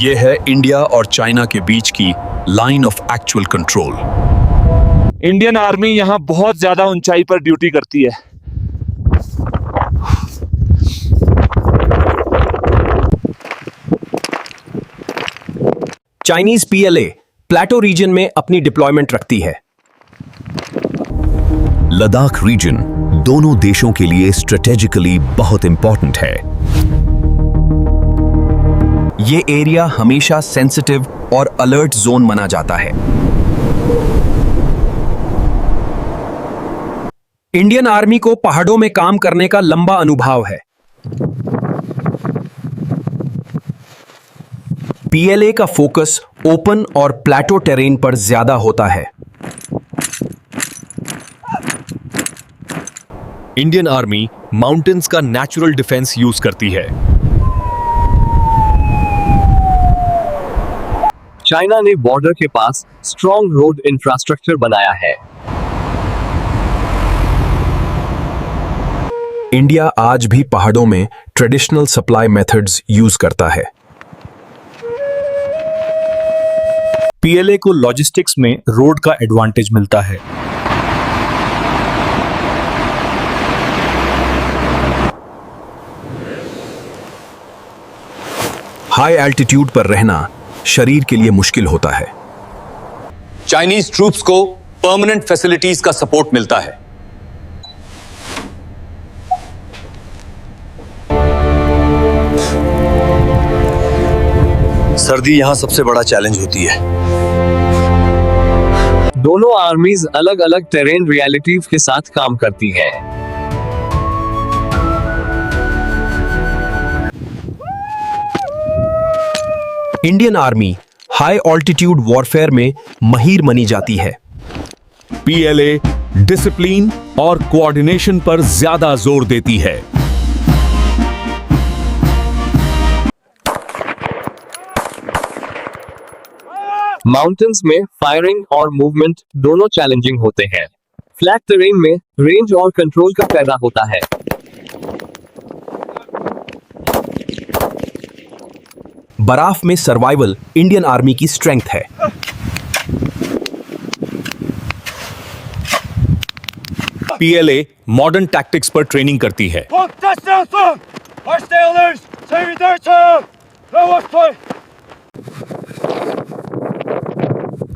ये है इंडिया और चाइना के बीच की line of actual control. Indian army यहाँ बहुत ज्यादा ऊंचाई पर ड्यूटी करती है। चाइनीज पीएलए प्लेटो रीजन में अपनी डिप्लॉयमेंट रखती है। लद्दाख रीजन दोनों देशों के लिए स्ट्रेटेजिकली बहुत इंपॉर्टेंट है। ये एरिया हमेशा सेंसिटिव और अलर्ट जोन माना जाता है। इंडियन आर्मी को पहाड़ों में काम करने का लंबा अनुभव है। पीएलए का फोकस ओपन और प्लेटो टेरेन पर ज्यादा होता है। इंडियन आर्मी माउंटेन्स का नेचुरल डिफेंस यूज करती है। चाइना ने बॉर्डर के पास स्ट्रॉन्ग रोड इंफ्रास्ट्रक्चर बनाया है। इंडिया आज भी पहाड़ों में ट्रेडिशनल सप्लाई मेथड्स यूज करता है। पीएलए को लॉजिस्टिक्स में रोड का एडवांटेज मिलता है। हाई एल्टीट्यूड पर रहना शरीर के लिए मुश्किल होता है। चाइनीज ट्रूप्स को परमानेंट फैसिलिटीज का सपोर्ट मिलता है। सर्दी यहां सबसे बड़ा चैलेंज होती है। दोनों आर्मीज अलग अलग टेरेन रियलिटीज के साथ काम करती हैं। Indian army high altitude warfare में माहिर मानी जाती है। पीएलए डिसिप्लिन और कोऑर्डिनेशन पर ज्यादा जोर देती है। माउंटेन्स में फायरिंग और मूवमेंट दोनों चैलेंजिंग होते हैं। फ्लैट टेरेन में रेंज और कंट्रोल का फायदा होता है। बर्फ में सर्वाइवल इंडियन आर्मी की स्ट्रेंथ है। पीएलए मॉडर्न टैक्टिक्स पर ट्रेनिंग करती है।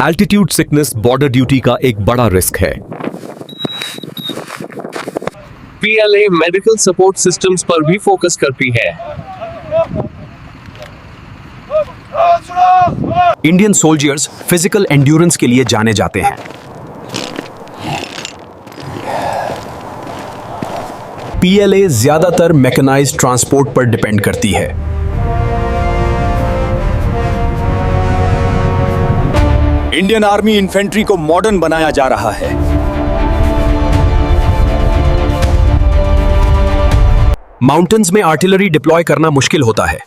एल्टीट्यूड सिकनेस बॉर्डर ड्यूटी का एक बड़ा रिस्क है। पीएलए मेडिकल सपोर्ट सिस्टम्स पर भी फोकस करती है। इंडियन सोल्जर्स फिजिकल एंड्योरेंस के लिए जाने जाते हैं। पीएलए ज्यादातर मैकेनाइज्ड ट्रांसपोर्ट पर डिपेंड करती है। इंडियन आर्मी इन्फेंट्री को मॉडर्न बनाया जा रहा है। माउंटेन्स में आर्टिलरी डिप्लॉय करना मुश्किल होता है।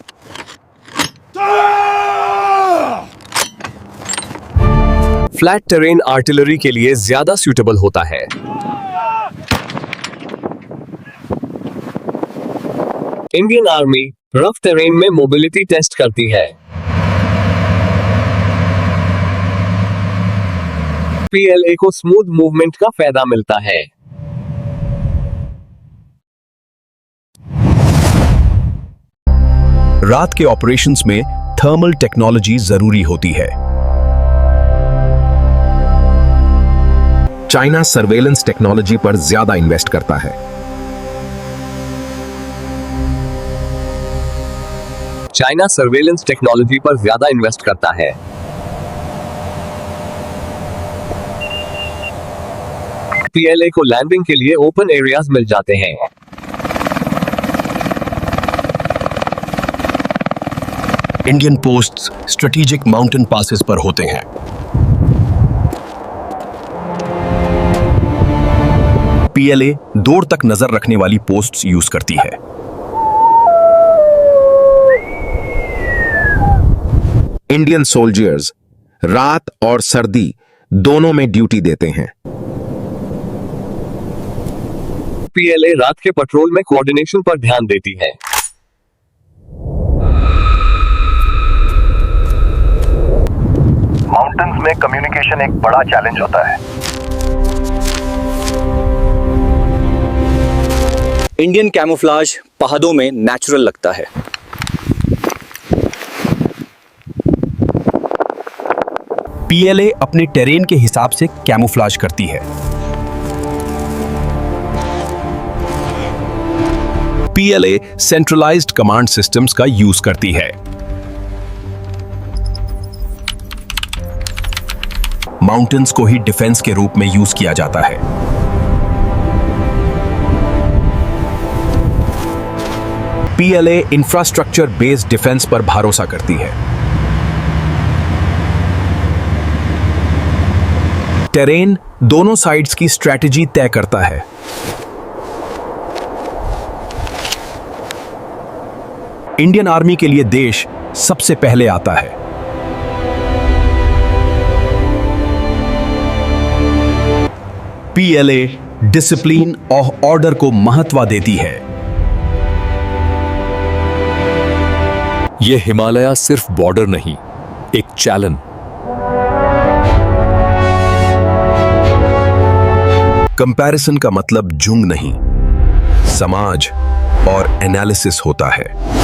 फ्लैट टेरेन आर्टिलरी के लिए ज्यादा सूटेबल होता है। इंडियन आर्मी रफ टेरेन में मोबिलिटी टेस्ट करती है। पीएलए को स्मूथ मूवमेंट का फायदा मिलता है। रात के ऑपरेशंस में थर्मल टेक्नोलॉजी जरूरी होती है। चाइना सर्वेलेंस टेक्नोलॉजी पर ज्यादा इन्वेस्ट करता है। चाइना सर्वेलेंस टेक्नोलॉजी पर ज्यादा इन्वेस्ट करता है। पीएलए को लैंडिंग के लिए ओपन एरियाज मिल जाते हैं। Indian posts strategic mountain passes पर होते हैं। पीएलए दूर तक नजर रखने वाली पोस्ट्स यूज करती है। इंडियन सोल्जर्स रात और सर्दी दोनों में ड्यूटी देते हैं। पीएलए रात के पेट्रोल में कोऑर्डिनेशन पर ध्यान देती है। में कम्युनिकेशन एक बड़ा चैलेंज होता है। इंडियन कैमोफ्लाज पहाड़ों में नेचुरल लगता है। पीएलए अपने टेरेन के हिसाब से कैमोफ्लाज करती है। पीएलए सेंट्रलाइज्ड कमांड सिस्टम्स का यूज करती है। माउंटेन्स को ही डिफेंस के रूप में यूज किया जाता है। पीएलए इंफ्रास्ट्रक्चर बेस्ड डिफेंस पर भरोसा करती है। टेरेन दोनों साइड्स की स्ट्रैटेजी तय करता है। इंडियन आर्मी के लिए देश सबसे पहले आता है। पीएलए डिसिप्लिन और ऑर्डर को महत्व देती है। यह हिमालय सिर्फ बॉर्डर नहीं, एक चैलेंज। कंपैरिजन का मतलब जुंग नहीं, समाज और एनालिसिस होता है।